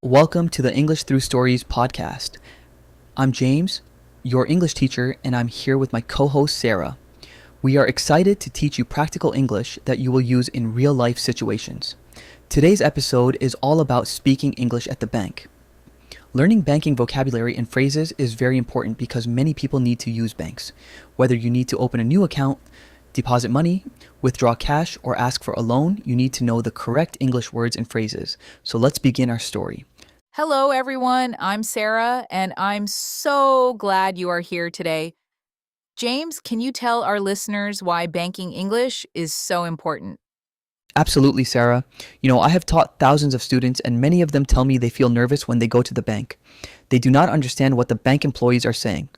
Welcome to the English Through Stories podcast. I'm James, your English teacher, and I'm here with my co host Sarah. We are excited to teach you practical English that you will use in real life situations. Today's episode is all about speaking English at the bank. Learning banking vocabulary and phrases is very important because many people need to use banks. Whether you need to open a new account, deposit money, withdraw cash, or ask for a loan, you need to know the correct English words and phrases. So let's begin our story. Hello, everyone. I'm Sarah, and I'm so glad you are here today. James, can you tell our listeners why banking English is so important? Absolutely, Sarah. I have taught thousands of students, and many of them tell me they feel nervous when they go to the bank. They do not understand what the bank employees are saying.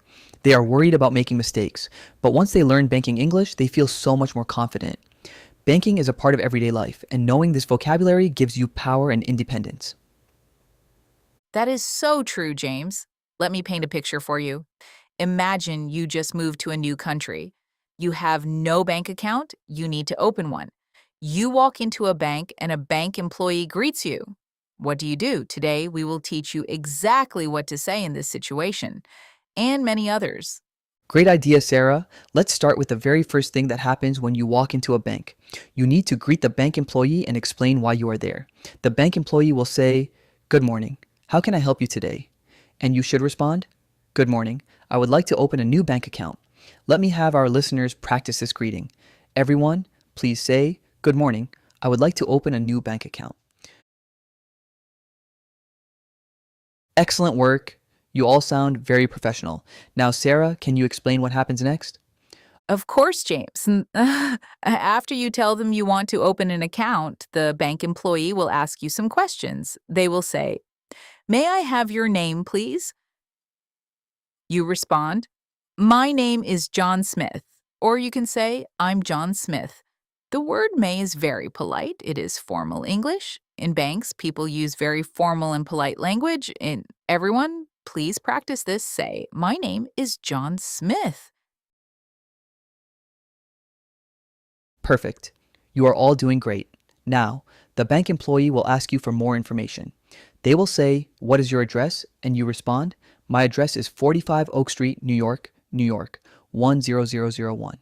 They are worried about making mistakes, but once they learn banking English, they feel so much more confident. Banking is a part of everyday life, and knowing this vocabulary gives you power and independence. That is so true, James. Let me paint a picture for you. Imagine you just moved to a new country. You have no bank account, you need to open one. You walk into a bank and a bank employee greets you. What do? Today, we will teach you exactly what to say in this situation and many others. Great idea, Sarah. Let's start with the very first thing that happens when you walk into a bank. You need to greet the bank employee and explain why you are there. The bank employee will say, "Good morning. How can I help you today?" And you should respond, "Good morning. I would like to open a new bank account." Let me have our listeners practice this greeting. Everyone, please say, "Good morning. I would like to open a new bank account." Excellent work. You all sound very professional. Now, Sarah, can you explain what happens next? Of course, James. After you tell them you want to open an account, the bank employee will ask you some questions. They will say, "May I have your name, please?" You respond, "My name is John Smith." Or you can say, "I'm John Smith." The word may is very polite. It is formal English. In banks, people use very formal and polite language. And everyone, please practice this. Say, "My name is John Smith." Perfect. You are all doing great. Now, the bank employee will ask you for more information. They will say, "What is your address?" And you respond, "My address is 45 Oak Street, New York, New York, 10001."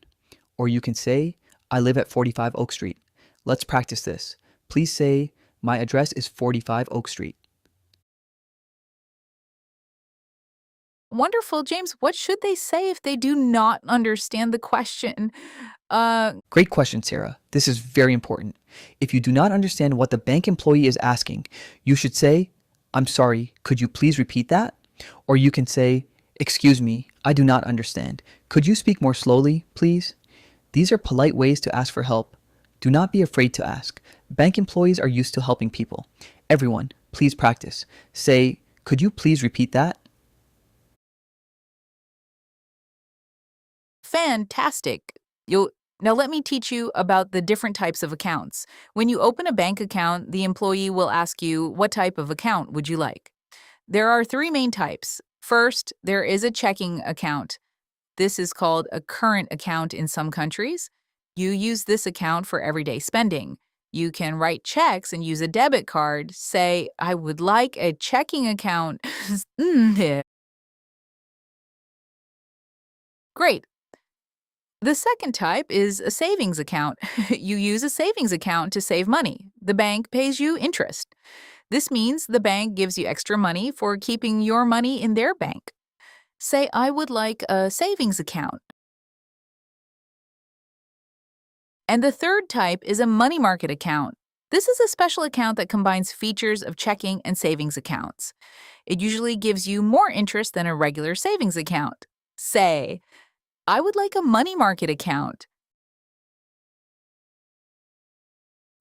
Or you can say, "I live at 45 Oak Street." Let's practice this. Please say, "My address is 45 Oak Street." Wonderful, James. What should they say if they do not understand the question? Great question, Sarah. This is very important. If you do not understand what the bank employee is asking, you should say, "I'm sorry, could you please repeat that?" Or you can say, "Excuse me, I do not understand. Could you speak more slowly, please?" These are polite ways to ask for help. Do not be afraid to ask. Bank employees are used to helping people. Everyone, please practice. Say, "Could you please repeat that?" Fantastic. Now let me teach you about the different types of accounts. When you open a bank account, the employee will ask you, "What type of account would you like?" There are three main types. First, there is a checking account. This is called a current account in some countries. You use this account for everyday spending. You can write checks and use a debit card. Say, "I would like a checking account." Great. The second type is a savings account. You use a savings account to save money. The bank pays you interest. This means the bank gives you extra money for keeping your money in their bank. Say, "I would like a savings account." And the third type is a money market account. This is a special account that combines features of checking and savings accounts. It usually gives you more interest than a regular savings account. Say, "I would like a money market account."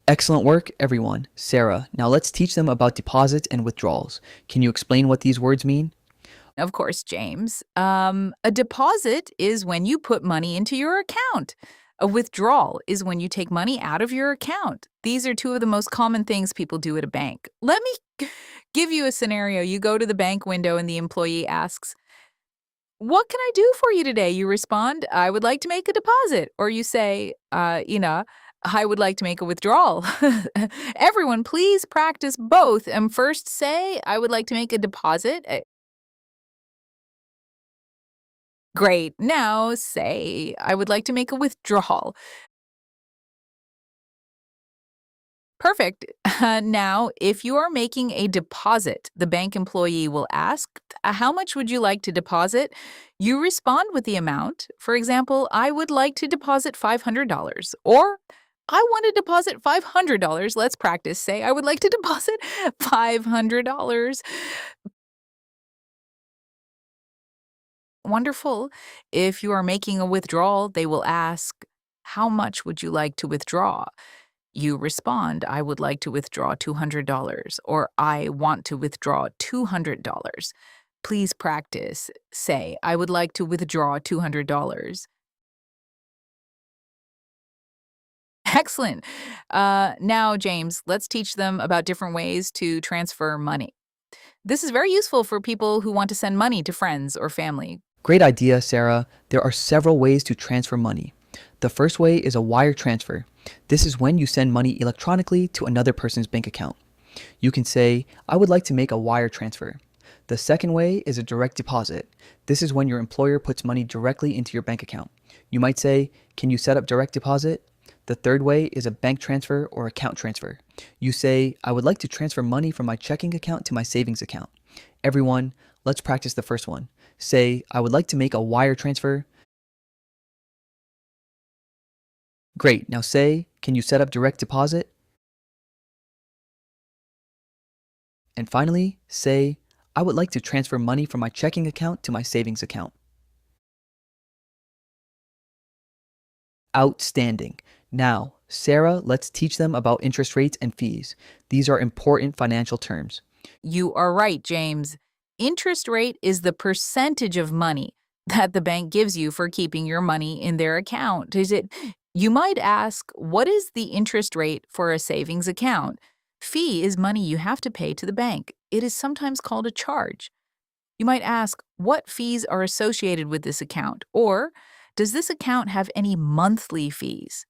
Excellent work, everyone. Sarah, now let's teach them about deposits and withdrawals. Can you explain what these words mean? Of course, James. A deposit is when you put money into your account. A withdrawal is when you take money out of your account. These are two of the most common things people do at a bank. Let me give you a scenario. You go to the bank window and the employee asks, "What can I do for you today?" You respond, "I would like to make a deposit." Or you say, I would like to make a withdrawal. Everyone, please practice both. And first say, I would like to make a deposit. Great. Now say, I would like to make a withdrawal. Perfect. Now, if you are making a deposit, the bank employee will ask, how much would you like to deposit? You respond with the amount. For example, I would like to deposit $500. Or, I want to deposit $500. Let's practice. Say, I would like to deposit $500. Wonderful. If you are making a withdrawal, they will ask, how much would you like to withdraw? You respond, I would like to withdraw $200 or I want to withdraw $200. Please practice. Say, I would like to withdraw $200. Excellent. Now, James, let's teach them about different ways to transfer money. This is very useful for people who want to send money to friends or family. Great idea, Sarah. There are several ways to transfer money. The first way is a wire transfer. This is when you send money electronically to another person's bank account. You can say, I would like to make a wire transfer. The second way is a direct deposit. This is when your employer puts money directly into your bank account. You might say, can you set up direct deposit? The third way is a bank transfer or account transfer. You say, I would like to transfer money from my checking account to my savings account. Everyone, let's practice the first one. Say, I would like to make a wire transfer. Great, now say, can you set up direct deposit? And finally, say, I would like to transfer money from my checking account to my savings account. Outstanding. Now, Sarah, let's teach them about interest rates and fees. These are important financial terms. You are right, James. Interest rate is the percentage of money that the bank gives you for keeping your money in their account. You might ask, what is the interest rate for a savings account? Fee is money you have to pay to the bank. It is sometimes called a charge. You might ask, what fees are associated with this account? Or, does this account have any monthly fees?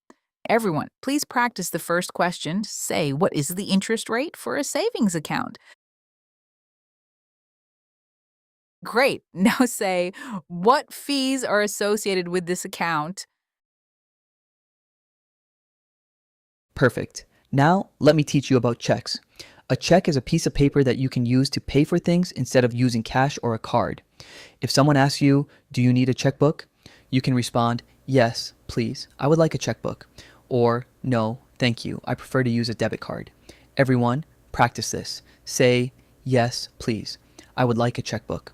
Everyone, please practice the first question. Say, what is the interest rate for a savings account? Great. Now say, what fees are associated with this account? Perfect. Now, let me teach you about checks. A check is a piece of paper that you can use to pay for things instead of using cash or a card. If someone asks you, do you need a checkbook? You can respond, yes, please, I would like a checkbook. Or, no, thank you, I prefer to use a debit card. Everyone, practice this. Say, yes, please, I would like a checkbook.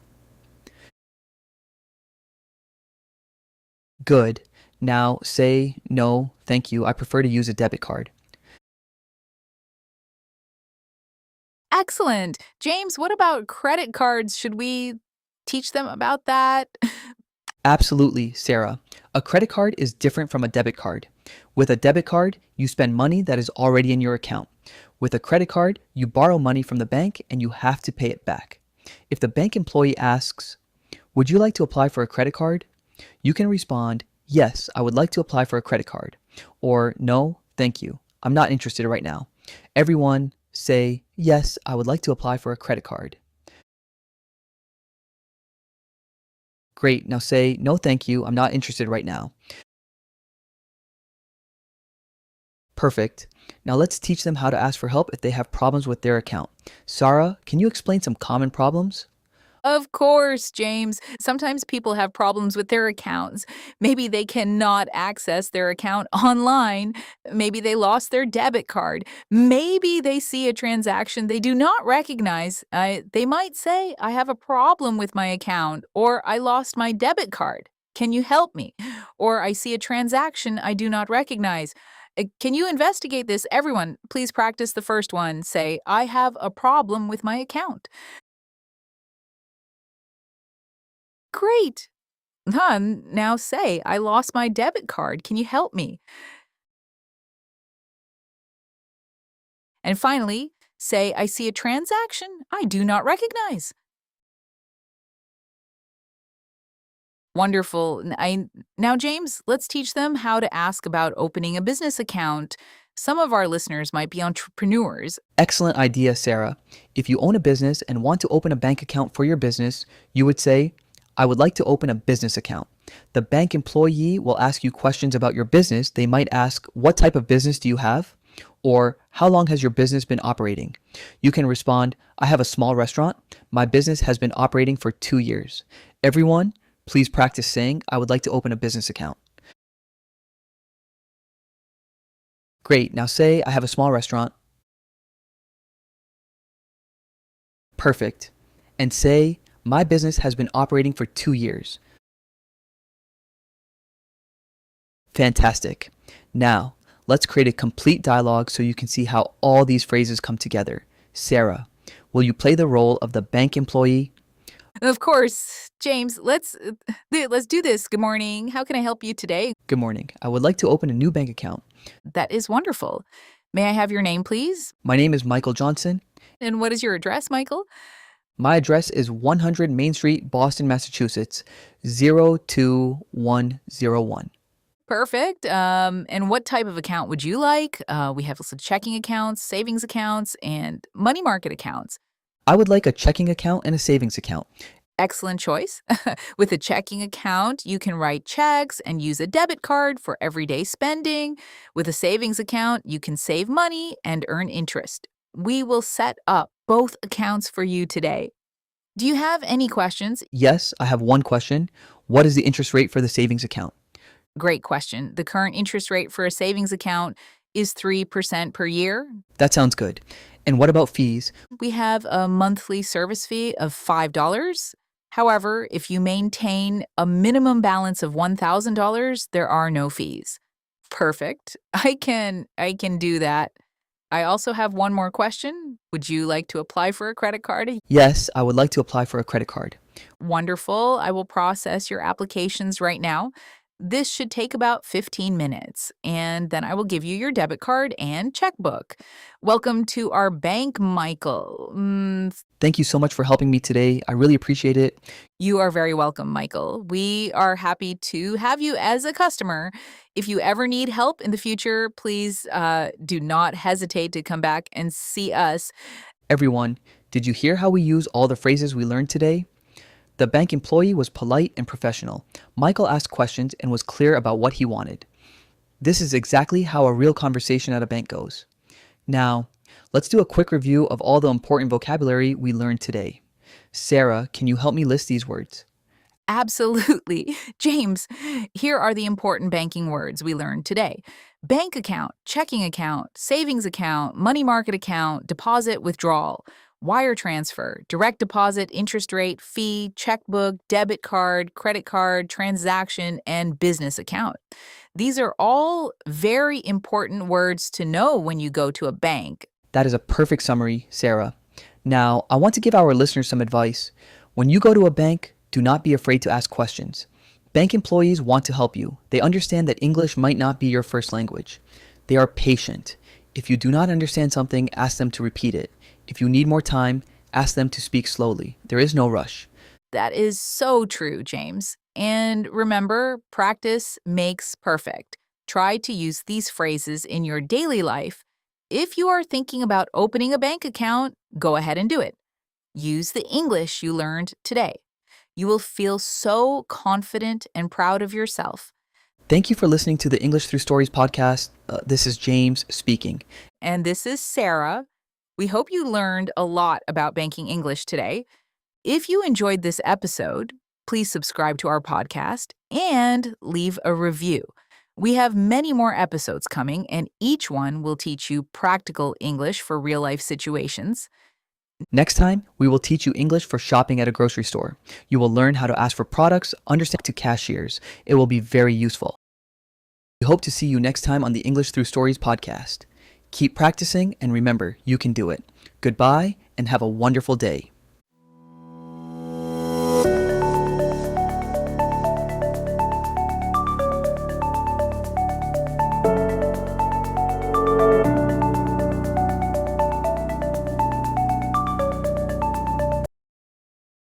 Good. Now say, no, thank you, I prefer to use a debit card. Excellent. James, what about credit cards? Should we teach them about that? Absolutely, Sarah. A credit card is different from a debit card. With a debit card, you spend money that is already in your account. With a credit card, you borrow money from the bank and you have to pay it back. If the bank employee asks, would you like to apply for a credit card? You can respond, yes, I would like to apply for a credit card. Or, no, thank you, I'm not interested right now. Everyone say, yes, I would like to apply for a credit card. Great, now say, no thank you, I'm not interested right now. Perfect. Now let's teach them how to ask for help if they have problems with their account. Sarah, can you explain some common problems? Of course, James. Sometimes people have problems with their accounts. Maybe they cannot access their account online. Maybe they lost their debit card. Maybe they see a transaction they do not recognize. They might say, I have a problem with my account, or I lost my debit card. Can you help me? Or I see a transaction I do not recognize. Can you investigate this? Everyone, please practice the first one. Say, I have a problem with my account. Great. Now say, I lost my debit card. Can you help me? And finally, say, I see a transaction I do not recognize. Wonderful. Now, James, let's teach them how to ask about opening a business account. Some of our listeners might be entrepreneurs. Excellent idea, Sarah. If you own a business and want to open a bank account for your business, you would say, I would like to open a business account. The bank employee will ask you questions about your business. They might ask, what type of business do you have? Or how long has your business been operating? You can respond, I have a small restaurant. My business has been operating for 2 years. Everyone, please practice saying, I would like to open a business account. Great. Now say, I have a small restaurant. Perfect. And say, my business has been operating for 2 years. Fantastic. Now, let's create a complete dialogue so you can see how all these phrases come together. Sarah, will you play the role of the bank employee? Of course, James, let's do this. Good morning. How can I help you today? Good morning. I would like to open a new bank account. That is wonderful. May I have your name, please? My name is Michael Johnson. And what is your address, Michael? My address is 100 Main Street, Boston, Massachusetts, 02101. Perfect. And what type of account would you like? We have some checking accounts, savings accounts, and money market accounts. I would like a checking account and a savings account. Excellent choice. With a checking account, you can write checks and use a debit card for everyday spending. With a savings account, you can save money and earn interest. We will set up both accounts for you today. Do you have any questions? Yes, I have one question. What is the interest rate for the savings account? Great question. The current interest rate for a savings account is 3% per year. That sounds good. And what about fees? We have a monthly service fee of $5. However, if you maintain a minimum balance of $1,000, there are no fees. Perfect. I can do that. I also have one more question. Would you like to apply for a credit card? Yes, I would like to apply for a credit card. Wonderful. I will process your applications right now. This should take about 15 minutes, and then I will give you your debit card and checkbook. Welcome to our bank, Michael. Thank you so much for helping me today. I really appreciate it. You are very welcome, Michael. We are happy to have you as a customer. If you ever need help in the future, please do not hesitate to come back and see us. Everyone, did you hear how we use all the phrases we learned today? The bank employee was polite and professional. Michael asked questions and was clear about what he wanted. This is exactly how a real conversation at a bank goes. Now, let's do a quick review of all the important vocabulary we learned today. Sarah, can you help me list these words? Absolutely. James, here are the important banking words we learned today. Bank account, checking account, savings account, money market account, deposit, withdrawal, wire transfer, direct deposit, interest rate, fee, checkbook, debit card, credit card, transaction, and business account. These are all very important words to know when you go to a bank. That is a perfect summary, Sarah. Now, I want to give our listeners some advice. When you go to a bank, do not be afraid to ask questions. Bank employees want to help you. They understand that English might not be your first language. They are patient. If you do not understand something, ask them to repeat it. If you need more time, ask them to speak slowly. There is no rush. That is so true, James. And remember, practice makes perfect. Try to use these phrases in your daily life. If you are thinking about opening a bank account, go ahead and do it. Use the English you learned today. You will feel so confident and proud of yourself. Thank you for listening to the English Through Stories podcast. This is James speaking. And this is Sarah. We hope you learned a lot about banking English today. If you enjoyed this episode, please subscribe to our podcast and leave a review. We have many more episodes coming, and each one will teach you practical English for real-life situations. Next time, we will teach you English for shopping at a grocery store. You will learn how to ask for products, understand to cashiers. It will be very useful. We hope to see you next time on the English Through Stories podcast. Keep practicing and remember, you can do it. Goodbye and have a wonderful day.